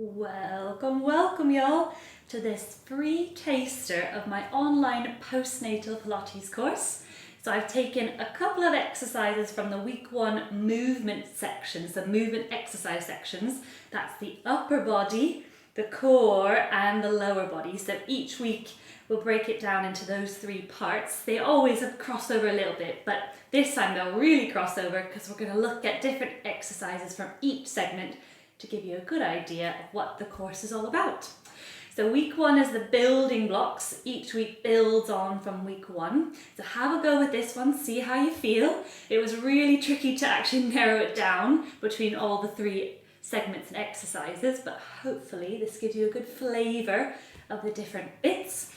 Welcome, welcome y'all to this free taster of my online postnatal Pilates course. So I've taken a couple of exercises from the week 1 movement sections, the movement exercise sections. That's the upper body, the core and the lower body. So each week we'll break it down into those 3 parts. They always cross over a little bit, but this time they'll really cross over because we're going to look at different exercises from each segment to give you a good idea of what the course is all about. So week 1 is the building blocks. Each week builds on from week 1. So have a go with this one, see how you feel. It was really tricky to actually narrow it down between all the 3 segments and exercises, but hopefully this gives you a good flavour of the different bits.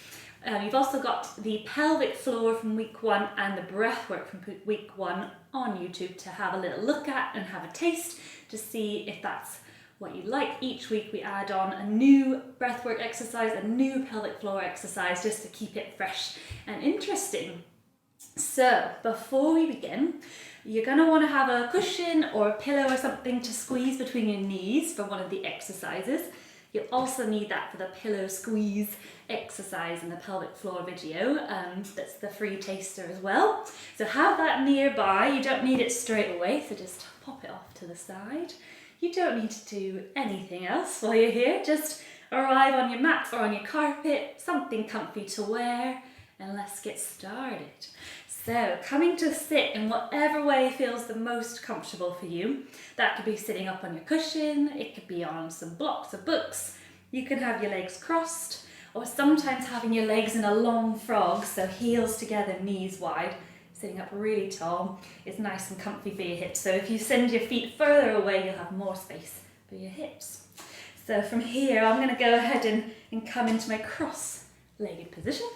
You've also got the pelvic floor from week 1 and the breathwork from week 1 on YouTube to have a little look at and have a taste to see if that's what you like. Each week we add on a new breathwork exercise, a new pelvic floor exercise, just to keep it fresh and interesting. So before we begin, you're going to want to have a cushion or a pillow or something to squeeze between your knees for one of the exercises. You'll also need that for the pillow squeeze exercise in the pelvic floor video. That's the free taster as well. So have that nearby. You don't need it straight away, so just pop it off to the side. You don't need to do anything else while you're here. Just arrive on your mat or on your carpet, something comfy to wear, and let's get started. So coming to sit in whatever way feels the most comfortable for you. That could be sitting up on your cushion, it could be on some blocks of books. You can have your legs crossed, or sometimes having your legs in a long frog, so heels together, knees wide. Sitting up really tall is nice and comfy for your hips. So if you send your feet further away, you'll have more space for your hips. So from here, I'm going to go ahead and come into my cross-legged position.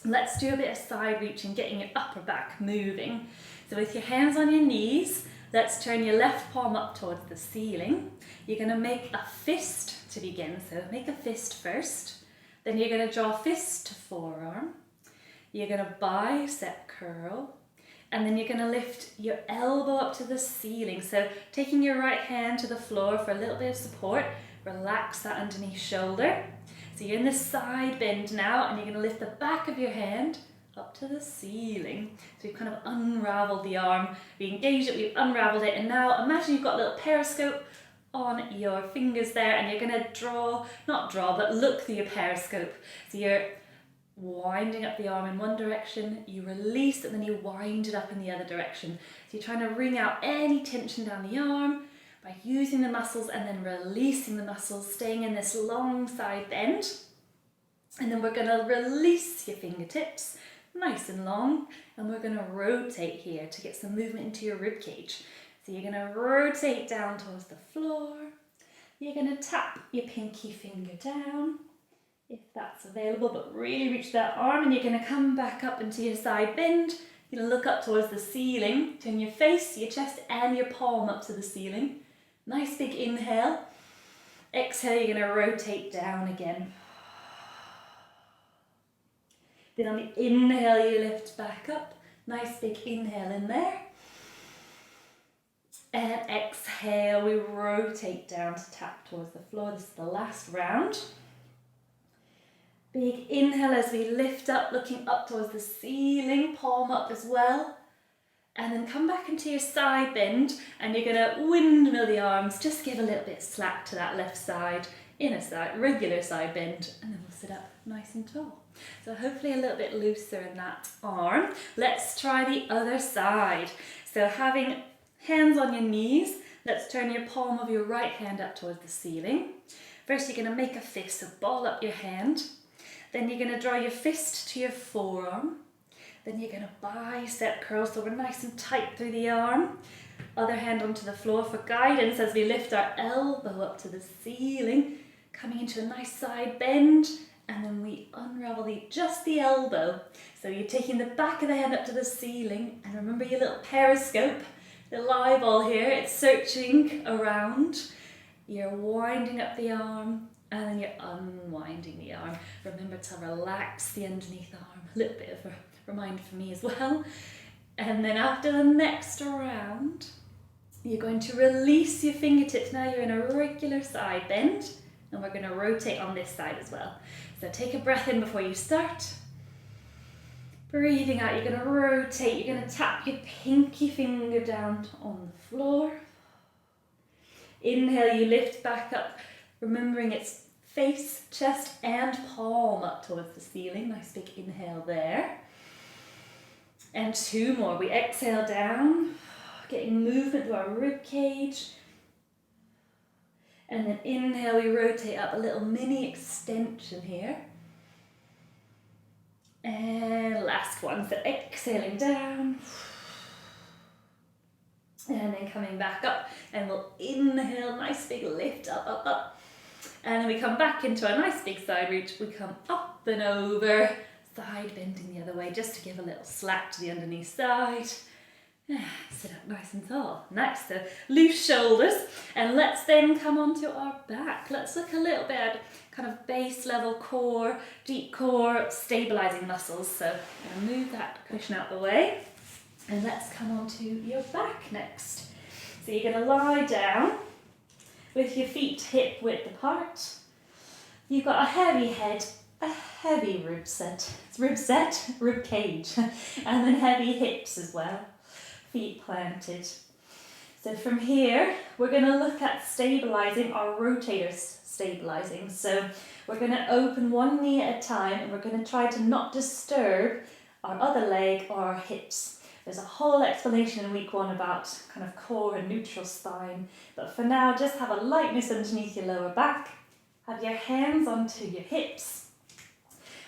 Let's do a bit of side reaching, getting your upper back moving. So with your hands on your knees, let's turn your left palm up towards the ceiling. You're going to make a fist to begin. So make a fist first. Then you're going to draw fist to forearm. You're going to bicep curl, and then you're going to lift your elbow up to the ceiling. So taking your right hand to the floor for a little bit of support, relax that underneath shoulder. So you're in this side bend now, and you're going to lift the back of your hand up to the ceiling. So you've kind of unraveled the arm. We engaged it, we've unraveled it, and now imagine you've got a little periscope on your fingers there, and you're going to look through your periscope. So you're winding up the arm in one direction, you release and then you wind it up in the other direction. So you're trying to wring out any tension down the arm by using the muscles and then releasing the muscles, staying in this long side bend. And then we're going to release your fingertips, nice and long, and we're going to rotate here to get some movement into your rib cage. So you're going to rotate down towards the floor. You're going to tap your pinky finger down, if that's available, but really reach that arm, and you're going to come back up into your side bend. You're going to look up towards the ceiling, turn your face, your chest and your palm up to the ceiling. Nice big inhale. Exhale, you're going to rotate down again. Then on the inhale, you lift back up. Nice big inhale in there. And exhale, we rotate down to tap towards the floor. This is the last round. Big inhale as we lift up, looking up towards the ceiling, palm up as well. And then come back into your side bend, and you're going to windmill the arms. Just give a little bit of slack to that left side, inner side, regular side bend, and then we'll sit up nice and tall. So hopefully a little bit looser in that arm. Let's try the other side. So having hands on your knees, let's turn your palm of your right hand up towards the ceiling. First you're going to make a fist, so ball up your hand. Then you're going to draw your fist to your forearm. Then you're going to bicep curl, so we're nice and tight through the arm. Other hand onto the floor for guidance as we lift our elbow up to the ceiling, coming into a nice side bend, and then we unravel just the elbow. So you're taking the back of the hand up to the ceiling, and remember your little periscope, the eyeball here, it's searching around. You're winding up the arm, and then you're unwinding the arm. Remember to relax the underneath arm. A little bit of a reminder for me as well. And then after the next round, you're going to release your fingertips. Now you're in a regular side bend. And we're going to rotate on this side as well. So take a breath in before you start. Breathing out, you're going to rotate, you're going to tap your pinky finger down on the floor. Inhale, you lift back up, remembering it's face, chest and palm up towards the ceiling. Nice big inhale there. And 2 more. We exhale down, getting movement through our rib cage. And then inhale, we rotate up, a little mini extension here. And last one, so exhaling down. And then coming back up, and we'll inhale, nice big lift, up, up, up. And then we come back into a nice big side reach. We come up and over, side bending the other way, just to give a little slack to the underneath side. Sit up nice and tall. Nice, so loose shoulders. And let's then come onto our back. Let's look a little bit at kind of base level core, deep core, stabilizing muscles. So I'm gonna move that cushion out the way. And let's come onto your back next. So you're gonna lie down with your feet hip width apart. You've got a heavy head, a heavy rib cage, and then heavy hips as well. Feet planted. So from here, we're going to look at stabilizing our rotators, stabilizing. So we're going to open one knee at a time, and we're going to try to not disturb our other leg or our hips. There's a whole explanation in week 1 about kind of core and neutral spine, but for now, just have a lightness underneath your lower back. Have your hands onto your hips.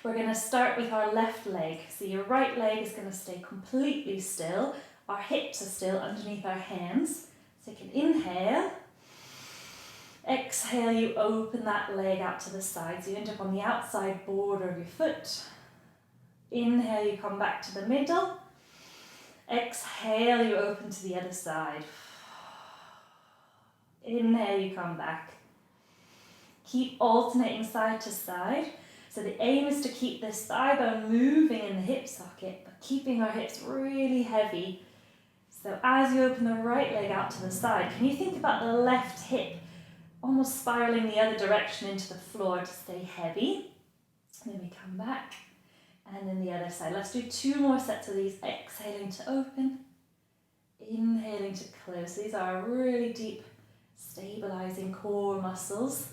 We're going to start with our left leg. So your right leg is going to stay completely still. Our hips are still underneath our hands. So you can inhale. Exhale, you open that leg out to the side. So you end up on the outside border of your foot. Inhale, you come back to the middle. Exhale, you open to the other side. Inhale, you come back. Keep alternating side to side. So the aim is to keep this thigh bone moving in the hip socket, but keeping our hips really heavy. So as you open the right leg out to the side, can you think about the left hip almost spiraling the other direction into the floor to stay heavy? And then we come back, and then the other side. Let's do 2 more sets of these. Exhaling to open, inhaling to close. These are really deep, stabilizing core muscles.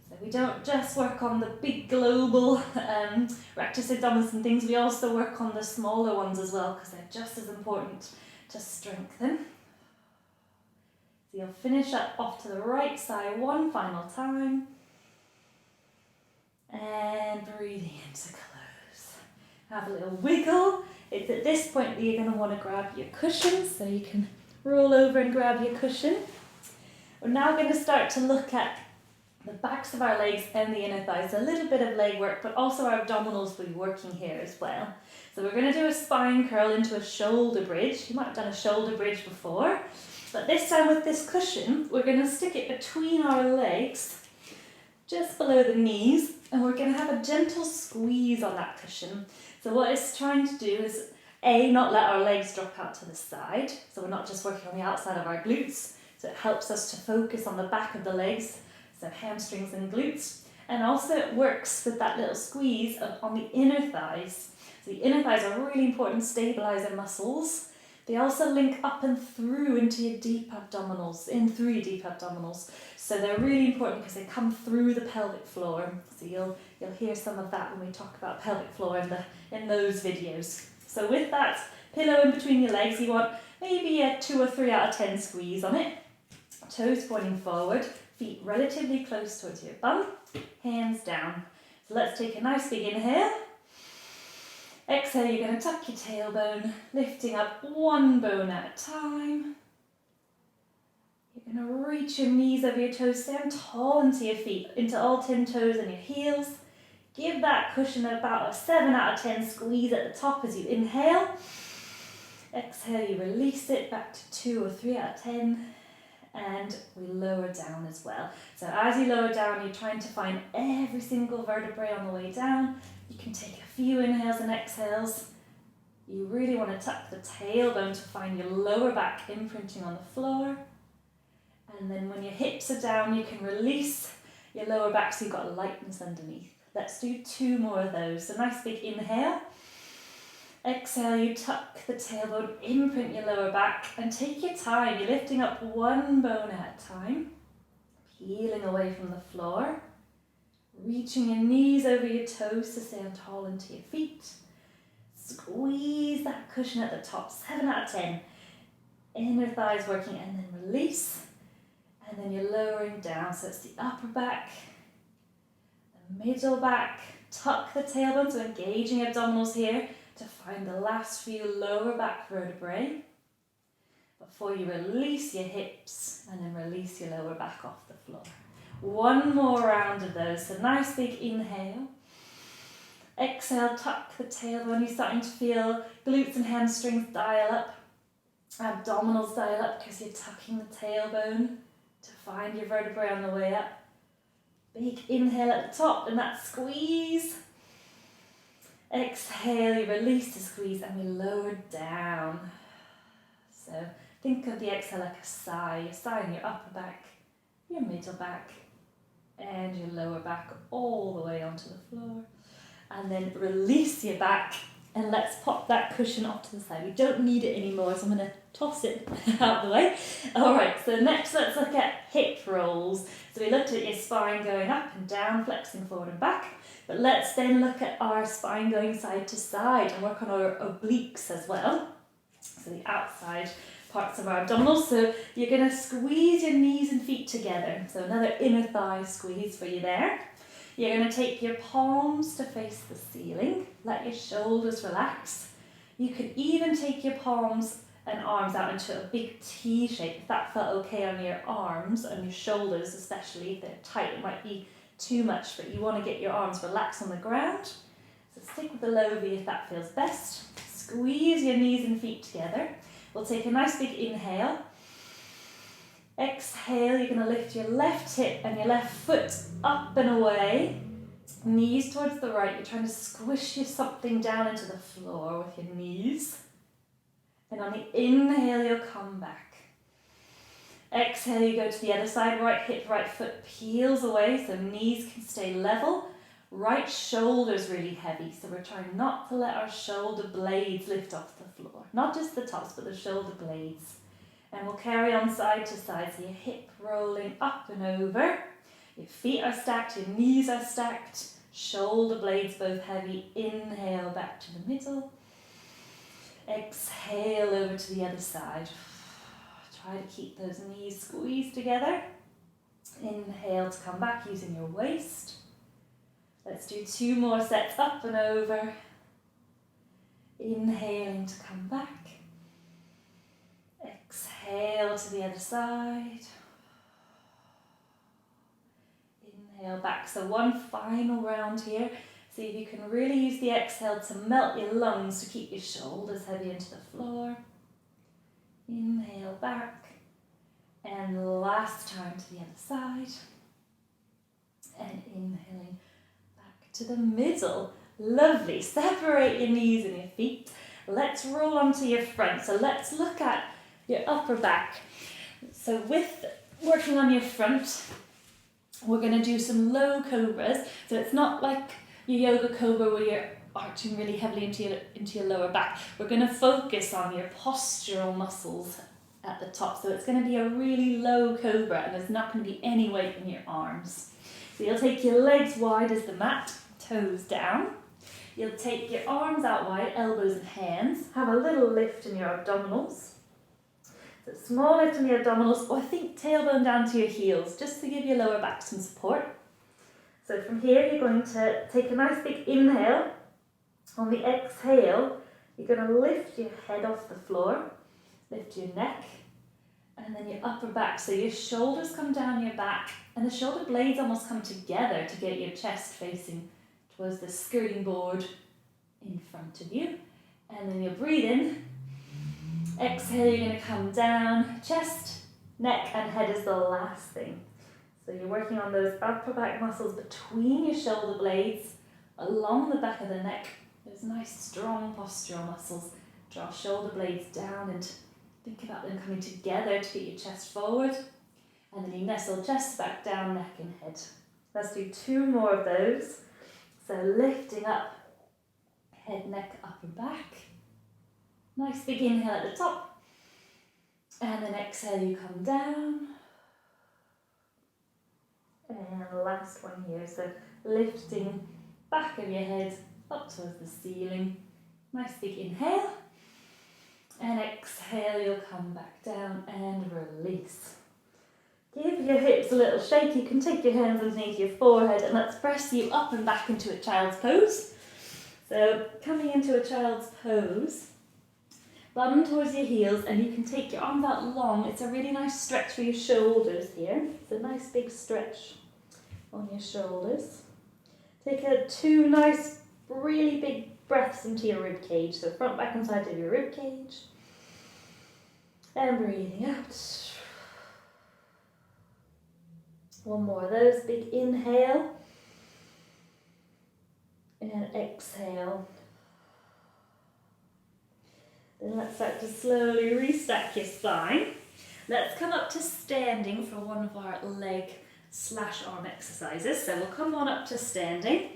So we don't just work on the big global rectus abdominis and things, we also work on the smaller ones as well, because they're just as important to strengthen. So you'll finish up off to the right side 1 final time. And breathing in to close. Have a little wiggle. It's at this point that you're going to want to grab your cushion, so you can roll over and grab your cushion. We're now going to start to look at the backs of our legs and the inner thighs. So a little bit of leg work, but also our abdominals will be working here as well. So we're going to do a spine curl into a shoulder bridge. You might have done a shoulder bridge before, but this time with this cushion, we're going to stick it between our legs, just below the knees, and we're going to have a gentle squeeze on that cushion. So what it's trying to do is, A, not let our legs drop out to the side, so we're not just working on the outside of our glutes, so it helps us to focus on the back of the legs, so hamstrings and glutes, and also it works with that little squeeze on the inner thighs. So the inner thighs are really important stabilizer muscles. They also link up and through into your deep abdominals, through your deep abdominals. So they're really important because they come through the pelvic floor. So you'll hear some of that when we talk about pelvic floor in those videos. So with that pillow in between your legs, you want maybe a 2 or 3 out of 10 squeeze on it. Toes pointing forward, feet relatively close towards your bum, hands down. So let's take a nice big inhale. Exhale, you're going to tuck your tailbone, lifting up 1 bone at a time. You're going to reach your knees over your toes, stand tall into your feet, into all 10 toes and your heels. Give that cushion about a 7 out of 10 squeeze at the top as you inhale. Exhale, you release it back to 2 or 3 out of 10. And we lower down as well. So as you lower down, you're trying to find every single vertebrae on the way down. You can take a few inhales and exhales. You really want to tuck the tailbone to find your lower back imprinting on the floor. And then when your hips are down, you can release your lower back so you've got lightness underneath. Let's do 2 more of those. So nice big inhale. Exhale, you tuck the tailbone, imprint your lower back, and take your time. You're lifting up one bone at a time, peeling away from the floor, reaching your knees over your toes to stand tall into your feet. Squeeze that cushion at the top, 7 out of 10. Inner thighs working, and then release. And then you're lowering down, so it's the upper back, the middle back, tuck the tailbone, so engaging abdominals here to find the last few lower back vertebrae before you release your hips and then release your lower back off the floor. 1 more round of those, so nice big inhale. Exhale, tuck the tailbone, you're starting to feel glutes and hamstrings dial up, abdominals dial up because you're tucking the tailbone to find your vertebrae on the way up. Big inhale at the top and that squeeze. Exhale, you release the squeeze and we lower down. So think of the exhale like a sigh. You're sighing your upper back, your middle back and your lower back all the way onto the floor. And then release your back and let's pop that cushion off to the side. We don't need it anymore, so I'm going to toss it out of the way. All right, so next let's look at hip rolls. So we looked at your spine going up and down, flexing forward and back. But let's then look at our spine going side to side and work on our obliques as well. So the outside parts of our abdominals. So you're going to squeeze your knees and feet together. So another inner thigh squeeze for you there. You're going to take your palms to face the ceiling. Let your shoulders relax. You can even take your palms and arms out into a big T shape. If that felt okay on your arms and your shoulders, especially if they're tight, it might be too much, but you want to get your arms relaxed on the ground. So stick with the low V if that feels best. Squeeze your knees and feet together. We'll take a nice big inhale. Exhale, you're going to lift your left hip and your left foot up and away. Knees towards the right. You're trying to squish something down into the floor with your knees. And on the inhale, you'll come back. Exhale, you go to the other side. Right hip, right foot peels away so knees can stay level. Right shoulder's really heavy, so we're trying not to let our shoulder blades lift off the floor. Not just the tops, but the shoulder blades. And we'll carry on side to side, so your hip rolling up and over. Your feet are stacked, your knees are stacked, shoulder blades both heavy. Inhale back to the middle. Exhale over to the other side. Try to keep those knees squeezed together. Inhale to come back using your waist. Let's do 2 more sets up and over. Inhaling to come back. Exhale to the other side. Inhale back. So 1 final round here. See if you can really use the exhale to melt your lungs to keep your shoulders heavy into the floor. Inhale back. And last time to the other side. And inhaling back to the middle. Lovely. Separate your knees and your feet. Let's roll onto your front. So let's look at your upper back. So with working on your front, we're going to do some low cobras. So it's not like your yoga cobra where you're arching really heavily into your lower back. We're going to focus on your postural muscles at the top. So it's going to be a really low cobra and there's not going to be any weight in your arms. So you'll take your legs wide as the mat, toes down. You'll take your arms out wide, elbows and hands. Have a little lift in your abdominals. So small lift in your abdominals, or think tailbone down to your heels, just to give your lower back some support. So from here, you're going to take a nice big inhale. On the exhale, you're going to lift your head off the floor, lift your neck, and then your upper back. So your shoulders come down your back, and the shoulder blades almost come together to get your chest facing towards the skirting board in front of you. And then you'll breathe in. Exhale, you're going to come down, chest, neck and head is the last thing. So you're working on those upper back muscles between your shoulder blades, along the back of the neck, those nice strong postural muscles. Draw shoulder blades down and think about them coming together to get your chest forward. And then you nestle chest back down, neck and head. Let's do 2 more of those. So lifting up, head, neck, upper back. Nice big inhale at the top. And then exhale, you come down. And last one here. So lifting back of your head up towards the ceiling. Nice big inhale. And exhale, you'll come back down and release. Give your hips a little shake. You can take your hands underneath your forehead and let's press you up and back into a child's pose. So coming into a child's pose, bum towards your heels and you can take your arms out long. It's a really nice stretch for your shoulders here. It's a nice big stretch on your shoulders. Take 2 nice, really big breaths into your rib cage. So front, back and side of your rib cage. And breathing out. One more of those, big inhale. And exhale. Then let's start to slowly restack your spine. Let's come up to standing for one of our leg/arm exercises. So we'll come on up to standing.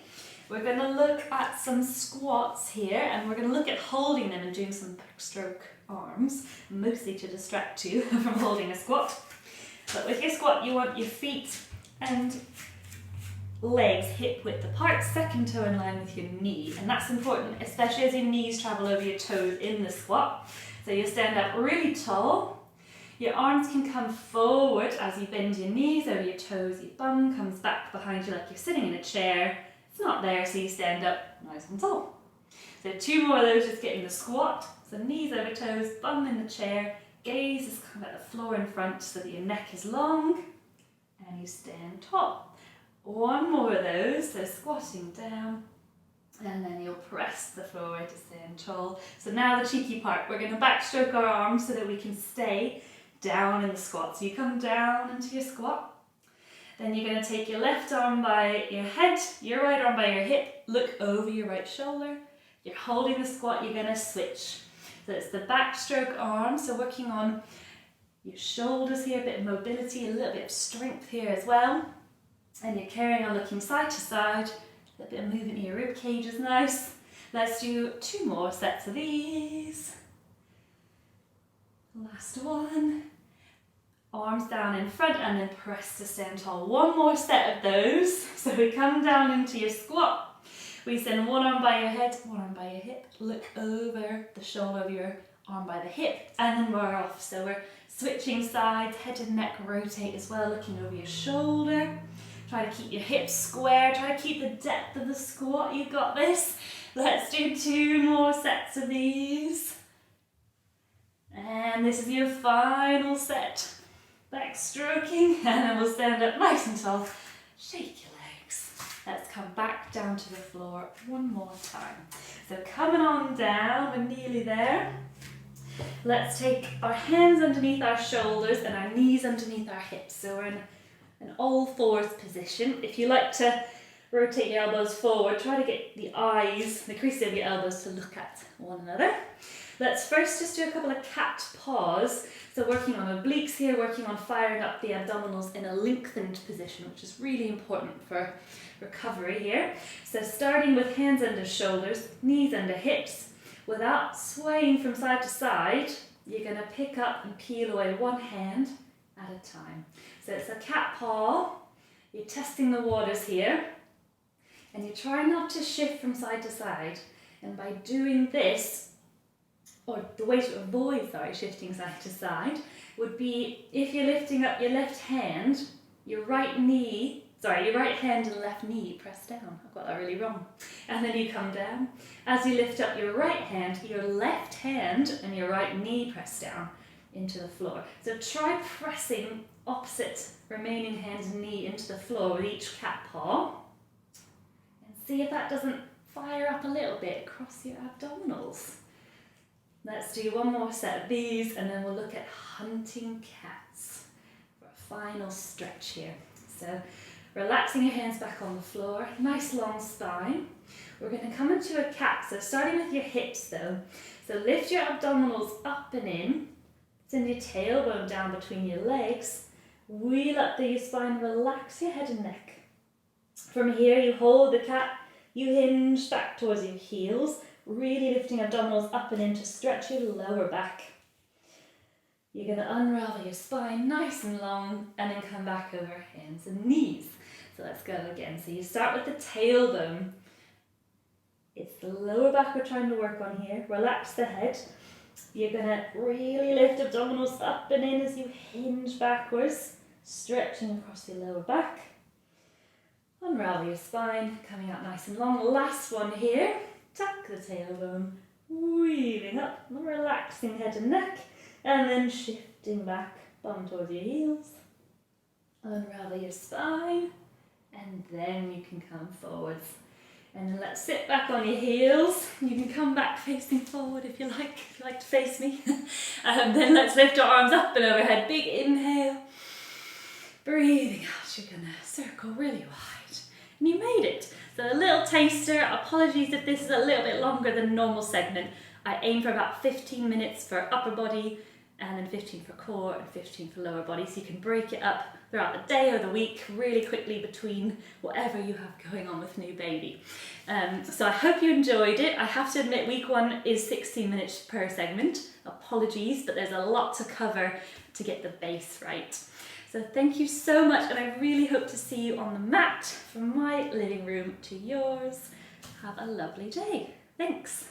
We're going to look at some squats here and we're going to look at holding them and doing some backstroke arms, mostly to distract you from holding a squat. But with your squat, you want your feet and legs hip width apart, second toe in line with your knee. And that's important, especially as your knees travel over your toes in the squat. So you stand up really tall. Your arms can come forward as you bend your knees over your toes. Your bum comes back behind you like you're sitting in a chair. It's not there, so you stand up nice and tall. So 2 more of those, just getting the squat. So knees over toes, bum in the chair. Gaze is kind of at the floor in front so that your neck is long and you stand tall. 1 more of those, so squatting down and then you'll press the floor to stand tall. So now the cheeky part, we're going to backstroke our arms so that we can stay down in the squat. So you come down into your squat, then you're going to take your left arm by your head, your right arm by your hip, look over your right shoulder. You're holding the squat, you're going to switch. So it's the backstroke arm, so working on your shoulders here, a bit of mobility, a little bit of strength here as well. And you're carrying on looking side to side, a little bit of movement in your rib cage is nice. Let's do 2 more sets of these. Last one. Arms down in front and then press to stand tall. 1 more set of those. So we come down into your squat. We send 1 arm by your head, 1 arm by your hip, look over the shoulder of your arm by the hip, and then we're off. So we're switching sides, head and neck rotate as well, looking over your shoulder. Try to keep your hips square, try to keep the depth of the squat, you got this. Let's do 2 more sets of these. And this is your final set. Backstroking, and then we'll stand up nice and tall. Shake your legs. Let's come back down to the floor 1 more time. So coming on down, we're nearly there. Let's take our hands underneath our shoulders and our knees underneath our hips. So we're in an all-fours position. If you like to rotate your elbows forward, try to get the eyes, the crease of your elbows to look at one another. Let's first just do a couple of cat paws. So working on obliques here, working on firing up the abdominals in a lengthened position, which is really important for recovery here. So starting with hands under shoulders, knees under hips, without swaying from side to side, you're going to pick up and peel away 1 hand at a time. So it's a cat paw, you're testing the waters here, and you try not to shift from side to side. And by doing this, or the way to avoid shifting side to side, would be if you're lifting up your left hand, your right hand and left knee press down. I've got that really wrong. And then you come down. As you lift up your right hand, your left hand and your right knee press down into the floor. So try pressing opposite remaining hand and knee into the floor with each cat paw. And see if that doesn't fire up a little bit across your abdominals. Let's do 1 more set of these and then we'll look at hunting cats for a final stretch here. So relaxing your hands back on the floor, nice long spine. We're going to come into a cat, so starting with your hips though. So lift your abdominals up and in, send your tailbone down between your legs, wheel up through your spine, relax your head and neck. From here, you hold the cat, you hinge back towards your heels, really lifting abdominals up and in to stretch your lower back. You're going to unravel your spine nice and long and then come back over hands and knees. So let's go again. So you start with the tailbone. It's the lower back we're trying to work on here. Relax the head. You're going to really lift abdominals up and in as you hinge backwards, stretching across your lower back. Unravel your spine, coming out nice and long. Last one here. Tuck the tailbone, weaving up, relaxing head and neck, and then shifting back, bum towards your heels. Unravel your spine, and then you can come forwards. And then let's sit back on your heels. You can come back facing forward if you like to face me. Then let's lift our arms up and overhead. Big inhale. Breathing out, you're gonna circle really wide. And you made it. So a little taster. Apologies if this is a little bit longer than normal segment. I aim for about 15 minutes for upper body, and then 15 for core and 15 for lower body, so you can break it up throughout the day or the week really quickly between whatever you have going on with new baby. So I hope you enjoyed it. I have to admit week 1 is 16 minutes per segment. Apologies, but there's a lot to cover to get the base right. So thank you so much, and I really hope to see you on the mat from my living room to yours. Have a lovely day. Thanks.